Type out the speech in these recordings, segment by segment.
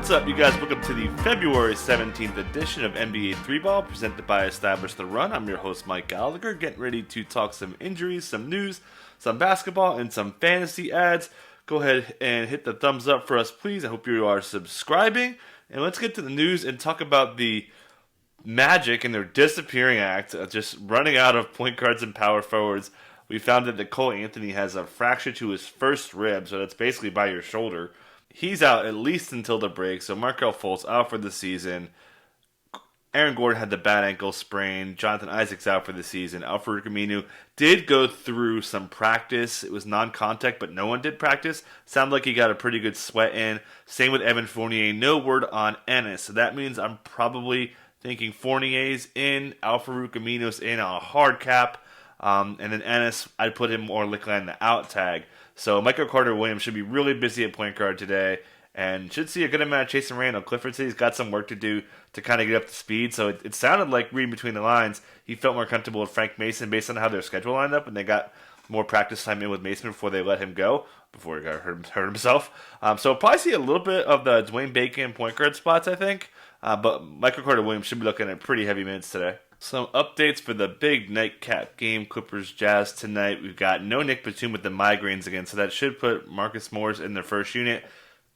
What's up, you guys? Welcome to the February 17th edition of NBA 3-Ball, presented by Establish the Run. I'm your host, Mike Gallagher, getting ready to talk some injuries, some news, some basketball, and some fantasy ads. Go ahead and hit the thumbs up for us, please. I hope you are subscribing. And let's get to the news and talk about the Magic and their disappearing act, just running out of point guards and power forwards. We found that Cole Anthony has a fracture to his first rib, so that's basically by your shoulder. He's out at least until the break, so Markelle Fultz out for the season. Aaron Gordon had the bad ankle sprain. Jonathan Isaac's out for the season. Al-Farouq Aminu did go through some practice. It was non-contact, but no one did practice. Sounded like he got a pretty good sweat in. Same with Evan Fournier. No word on Ennis. So that means I'm probably thinking Fournier's in, Al-Farouq Aminu's in on a hard cap. And then Ennis, I'd put him more likely on the out tag. So Michael Carter-Williams should be really busy at point guard today and should see a good amount of Jason Randall. Clifford said he's got some work to do to kind of get up to speed. So it sounded like, reading between the lines, he felt more comfortable with Frank Mason based on how their schedule lined up, and they got more practice time in with Mason before they let him go, before he got hurt himself. So we'll probably see a little bit of the Dwayne Bacon point guard spots, I think. But Michael Carter-Williams should be looking at pretty heavy minutes today. Some updates for the big nightcap game, Clippers-Jazz tonight. We've got no Nick Batum with the migraines again, so that should put Marcus Morris in their first unit.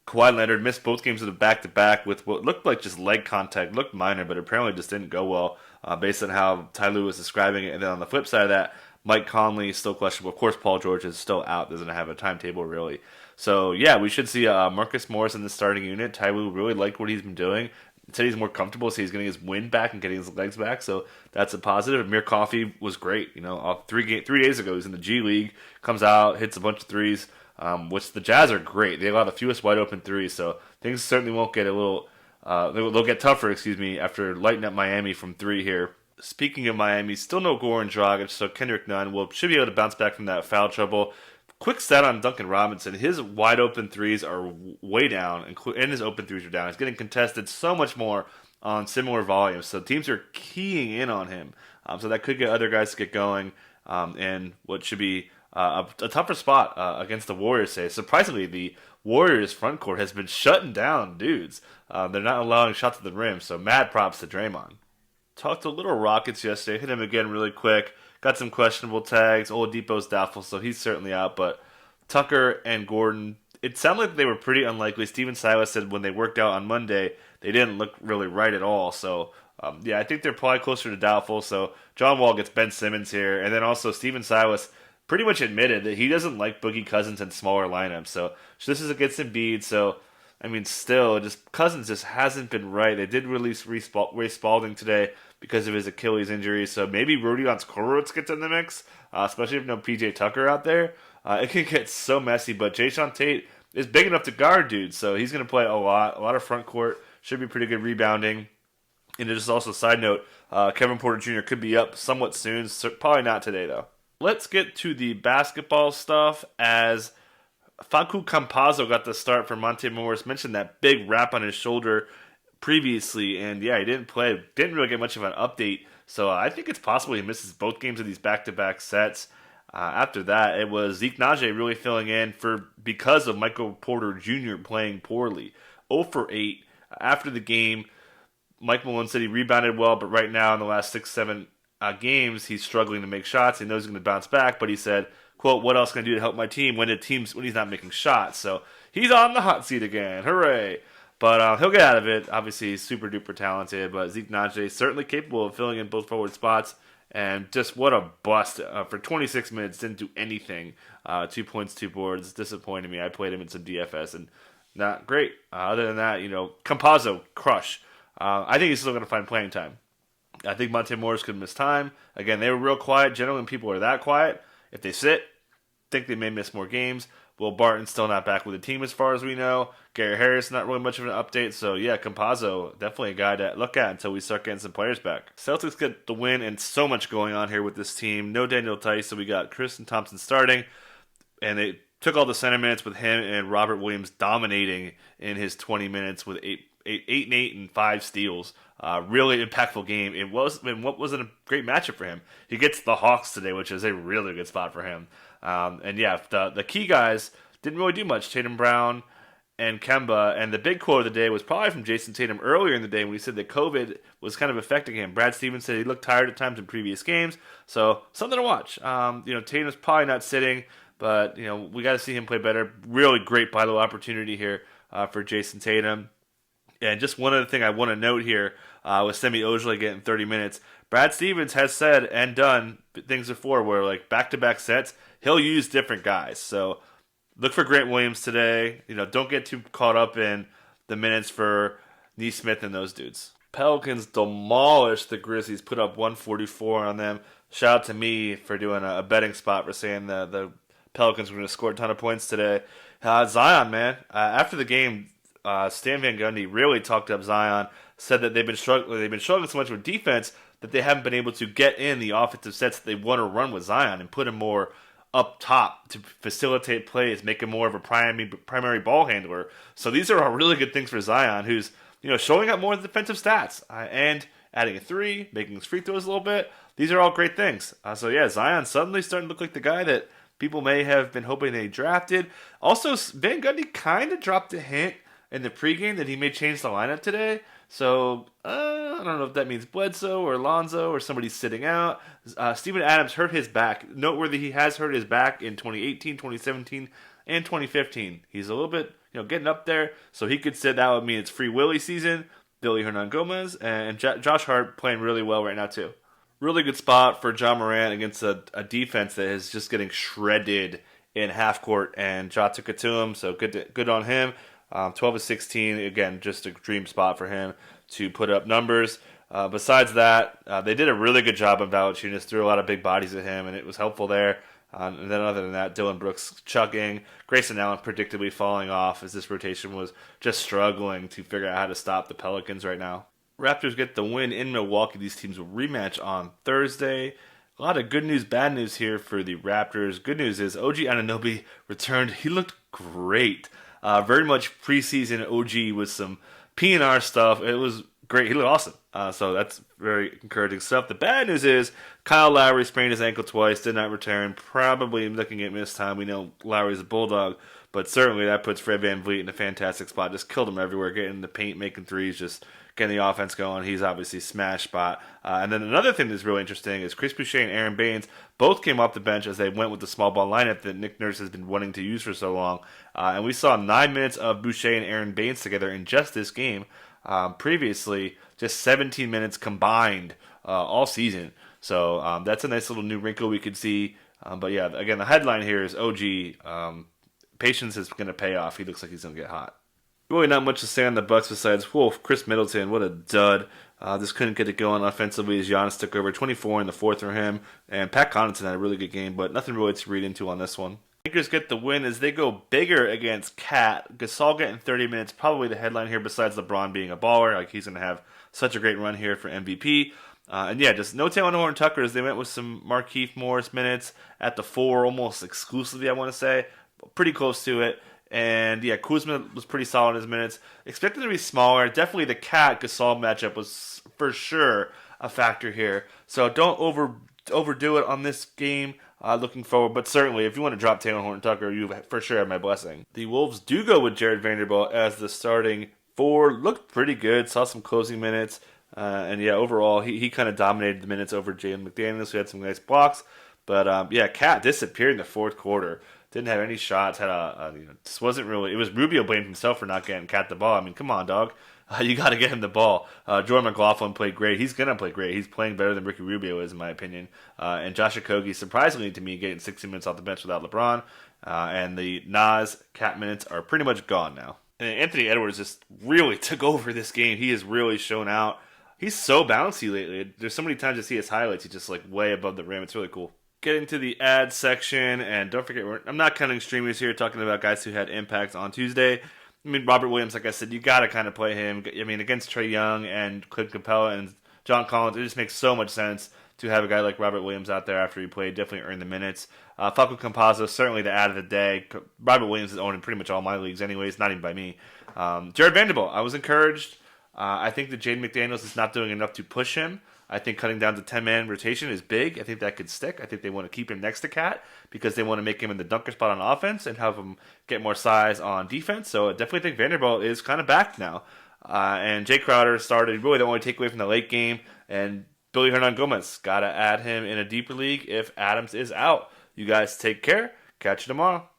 Kawhi Leonard missed both games of the back-to-back with what looked like just leg contact. Looked minor, but apparently just didn't go well based on how Ty Lue was describing it. And then on the flip side of that, Mike Conley is still questionable. Of course, Paul George is still out. Doesn't have a timetable, really. So, yeah, we should see Marcus Morris in the starting unit. Ty Lue really liked what he's been doing. Said he's more comfortable, so he's getting his wind back and getting his legs back, so that's a positive. Amir Coffey was great. 3 days ago, he was in the G League, comes out, hits a bunch of threes, which the Jazz are great. They allow the fewest wide open threes, so things certainly won't get they'll get tougher, after lighting up Miami from three here. Speaking of Miami, still no Goran Dragic, so Kendrick Nunn should be able to bounce back from that foul trouble. Quick stat on Duncan Robinson. His wide open threes are way down, and his open threes are down. He's getting contested so much more on similar volumes. So teams are keying in on him. So that could get other guys to get going. And what should be a tougher spot against the Warriors today. Surprisingly, the Warriors front court has been shutting down dudes. They're not allowing shots at the rim. So mad props to Draymond. Talked to Little Rockets yesterday. Hit him again really quick. Got some questionable tags. Oladipo's doubtful, so he's certainly out. But Tucker and Gordon, it sounded like they were pretty unlikely. Steven Silas said when they worked out on Monday, they didn't look really right at all. So, I think they're probably closer to doubtful. So John Wall gets Ben Simmons here. And then also Steven Silas pretty much admitted that he doesn't like Boogie Cousins in smaller lineups. So this is against Embiid. So, still, Cousins just hasn't been right. They did release Ray Spalding today because of his Achilles injury. So maybe Rodions Kurucs gets in the mix, especially if no PJ Tucker out there. It can get so messy, but Jayshawn Tate is big enough to guard dudes, so he's going to play a lot of front court. Should be pretty good rebounding. And just also, side note, Kevin Porter Jr. could be up somewhat soon. So probably not today, though. Let's get to the basketball stuff as Facu Campazzo got the start for Monte Morris. Mentioned that big wrap on his shoulder previously, and yeah, he didn't play. Didn't really get much of an update, so I think it's possible he misses both games of these back-to-back sets. After that, it was Zeke Naji really filling in because of Michael Porter Jr. playing poorly. 0 for 8. After the game, Mike Malone said he rebounded well, but right now in the last 6-7 games, he's struggling to make shots. He knows he's going to bounce back, but he said, quote, "What else can I do to help my team when he's not making shots?" So he's on the hot seat again. Hooray! But he'll get out of it. Obviously, he's super duper talented, but Zeke Naji is certainly capable of filling in both forward spots. And just what a bust. For 26 minutes, didn't do anything. 2 points, 2 boards. Disappointed me. I played him in some DFS, and not great. Other than that, Campazzo, crush. I think he's still going to find playing time. I think Monte Morris could miss time. Again, they were real quiet. Generally, when people are that quiet, if they sit, think they may miss more games. Will Barton still not back with the team as far as we know. Gary Harris, not really much of an update. So, yeah, Campazzo, definitely a guy to look at until we start getting some players back. Celtics get the win, and so much going on here with this team. No Daniel Tice, so we got Tristan Thompson starting. And they took all the center minutes with him and Robert Williams dominating in his 20 minutes with 8 and 8 and 5 steals. Really impactful game. It wasn't a great matchup for him. He gets the Hawks today, which is a really good spot for him. And yeah, the key guys didn't really do much. Tatum Brown and Kemba. And the big quote of the day was probably from Jason Tatum earlier in the day when he said that COVID was kind of affecting him. Brad Stevens said he looked tired at times in previous games. So something to watch. Tatum's probably not sitting, but, we got to see him play better. Really great vital opportunity here for Jason Tatum. And just one other thing I want to note here with Semi Ojeleye getting 30 minutes. Brad Stevens has said and done things before where, like, back-to-back sets, he'll use different guys. So look for Grant Williams today. Don't get too caught up in the minutes for Nesmith and those dudes. Pelicans demolished the Grizzlies, put up 144 on them. Shout out to me for doing a betting spot for saying the Pelicans were going to score a ton of points today. Zion, man. After the game, Stan Van Gundy really talked up Zion, said that they've been struggling so much with defense that they haven't been able to get in the offensive sets that they want to run with Zion and put him more up top to facilitate plays, make him more of a primary ball handler. So these are all really good things for Zion, who's showing up more in the defensive stats and adding a three, making his free throws a little bit. These are all great things. Zion suddenly starting to look like the guy that people may have been hoping they drafted. Also, Van Gundy kind of dropped a hint in the pregame that he may change the lineup today. So, I don't know if that means Bledsoe or Lonzo or somebody sitting out. Steven Adams hurt his back. Noteworthy, he has hurt his back in 2018, 2017, and 2015. He's a little bit, getting up there. So he could sit. That would mean it's Free Willy season. Billy Hernan-Gomez and Josh Hart playing really well right now, too. Really good spot for John Morant against a defense that is just getting shredded in half court. And Ja took it to him, so good on him. 12 of 16, again, just a dream spot for him to put up numbers. Besides that, they did a really good job of Valanciunas, threw a lot of big bodies at him, and it was helpful there. And then other than that, Dylan Brooks chucking, Grayson Allen predictably falling off as this rotation was just struggling to figure out how to stop the Pelicans right now. Raptors get the win in Milwaukee. These teams will rematch on Thursday. A lot of good news, bad news here for the Raptors. Good news is OG Anunoby returned. He looked great. Very much preseason OG with some P&R stuff. It was great. He looked awesome. So that's very encouraging stuff. The bad news is Kyle Lowry sprained his ankle twice, did not return. Probably looking at missed time. We know Lowry's a bulldog, but certainly that puts Fred VanVleet in a fantastic spot. Just killed him everywhere, getting in the paint, making threes, just getting the offense going. He's obviously smash spot. And then another thing that's really interesting is Chris Boucher and Aaron Baines both came off the bench as they went with the small ball lineup that Nick Nurse has been wanting to use for so long. And we saw 9 minutes of Boucher and Aaron Baines together in just this game. Previously, just 17 minutes combined all season. So that's a nice little new wrinkle we could see. But yeah, again, the headline here is OG. Patience is going to pay off. He looks like he's going to get hot. Really not much to say on the Bucks besides, Chris Middleton, what a dud. Just couldn't get it going offensively as Giannis took over 24 in the fourth for him. And Pat Connaughton had a really good game, but nothing really to read into on this one. Lakers get the win as they go bigger against Cat. Gasol getting 30 minutes, probably the headline here besides LeBron being a baller. Like, he's going to have such a great run here for MVP. Just no Taylor Horton Tucker as they went with some Markieff Morris minutes at the 4, almost exclusively, I want to say. Pretty close to it. And yeah, Kuzma was pretty solid in his minutes. Expected to be smaller. Definitely the Cat-Gasol matchup was for sure a factor here. So don't overdo it on this game looking forward. But certainly, if you want to drop Taylor Horton Tucker, you for sure have my blessing. The Wolves do go with Jared Vanderbilt as the starting 4. Looked pretty good. Saw some closing minutes. Overall, he kind of dominated the minutes over Jalen McDaniels, who had some nice blocks. But Cat disappeared in the fourth quarter. Didn't have any shots. This wasn't really. It was Rubio blamed himself for not getting Cat the ball. I mean, come on, dog. You got to get him the ball. Jordan McLaughlin played great. He's gonna play great. He's playing better than Ricky Rubio is, in my opinion. And Josh Okogie, surprisingly to me, getting 60 minutes off the bench without LeBron. And the Nas Cat minutes are pretty much gone now. And Anthony Edwards just really took over this game. He has really shown out. He's so bouncy lately. There's so many times I see his highlights. He's just like way above the rim. It's really cool. Getting to the ad section, and don't forget, I'm not counting streamers here, talking about guys who had impact on Tuesday. I mean, Robert Williams, like I said, you got to kind of play him. I mean, against Trae Young and Clint Capella and John Collins, it just makes so much sense to have a guy like Robert Williams out there after he played. Definitely earned the minutes. Facu Campazzo, certainly the ad of the day. Robert Williams is owned in pretty much all my leagues anyways, not even by me. Jared Vanderbilt, I was encouraged. I think that Jaden McDaniels is not doing enough to push him. I think cutting down to 10-man rotation is big. I think that could stick. I think they want to keep him next to Cat because they want to make him in the dunker spot on offense and have him get more size on defense. So I definitely think Vanderbilt is kind of back now. And Jay Crowder started. Really don't want to take away from the late game. And Billy Hernan Gomez, got to add him in a deeper league if Adams is out. You guys take care. Catch you tomorrow.